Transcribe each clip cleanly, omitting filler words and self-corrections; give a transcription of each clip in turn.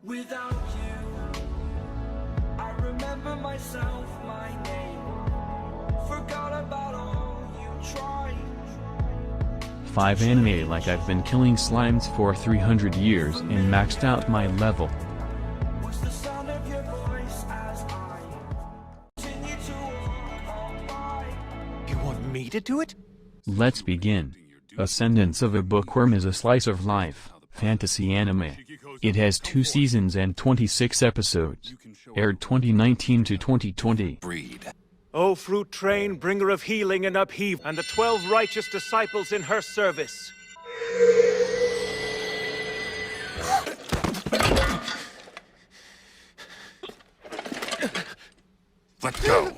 Without you, I remember myself, my name. Forgot about all you tried. 5 anime like I've been killing slimes for 300 years and maxed out my level. Was the sound of your voice as I continue to walk by. You want me to do it? Let's begin. Ascendance of a Bookworm is a slice of life, fantasy anime. It has 2 seasons and 26 episodes. Aired 2019 to 2020. O fruit train, bringer of healing and upheave, and the 12 righteous disciples in her service. Let go.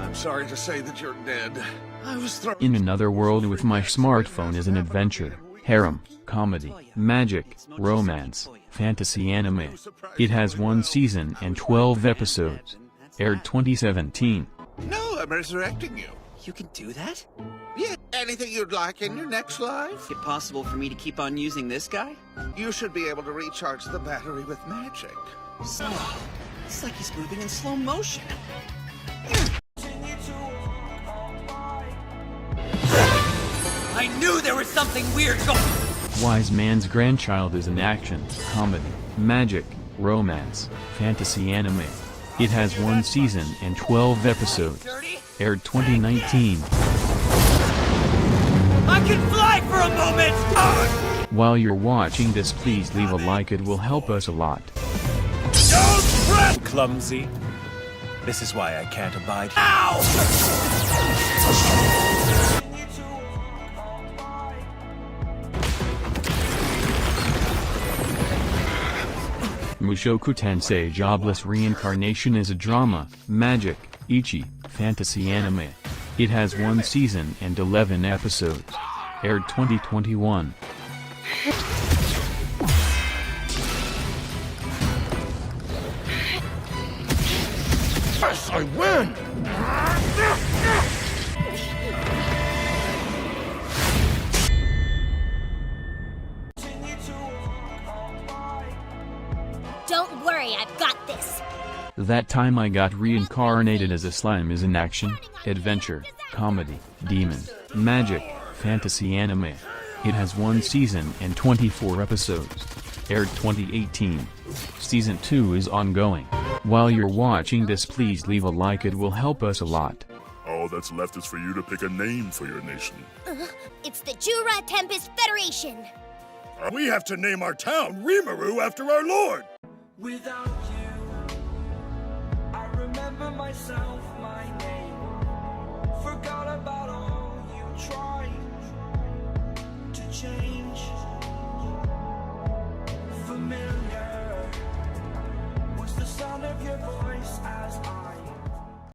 I'm sorry to say that you're dead. I was thrown. In another world with my smartphone is an adventure, harem, comedy, magic, romance, fantasy anime. It has 1 season and 12 episodes. Aired 2017. No, I'm resurrecting you. You can do that? Yeah, anything you'd like in your next life? Is it possible for me to keep on using this guy? You should be able to recharge the battery with magic. So, it's like he's moving in slow motion. I knew there was something weird going. Wise Man's Grandchild is an action, comedy, magic, romance, fantasy anime. It has 1 season and 12 episodes. Aired 2019. I can fly for a moment! While you're watching this, please leave a like, it will help us a lot. Clumsy. This is why I can't abide. Ow! Mushoku Tensei Jobless Reincarnation is a drama, magic, ecchi, fantasy anime. It has 1 season and 11 episodes. Aired 2021. Yes, I win! Don't worry, I've got this. That Time I Got Reincarnated as a Slime is an action, adventure, comedy, demon, magic, fantasy anime. It has 1 season and 24 episodes. Aired 2018. Season 2 is ongoing. While you're watching this, please leave a like, it will help us a lot. All that's left is for you to pick a name for your nation. It's the Jura Tempest Federation. We have to name our town Rimuru after our lord! Without you, I remember myself, my name. Forgot about all you tried to change.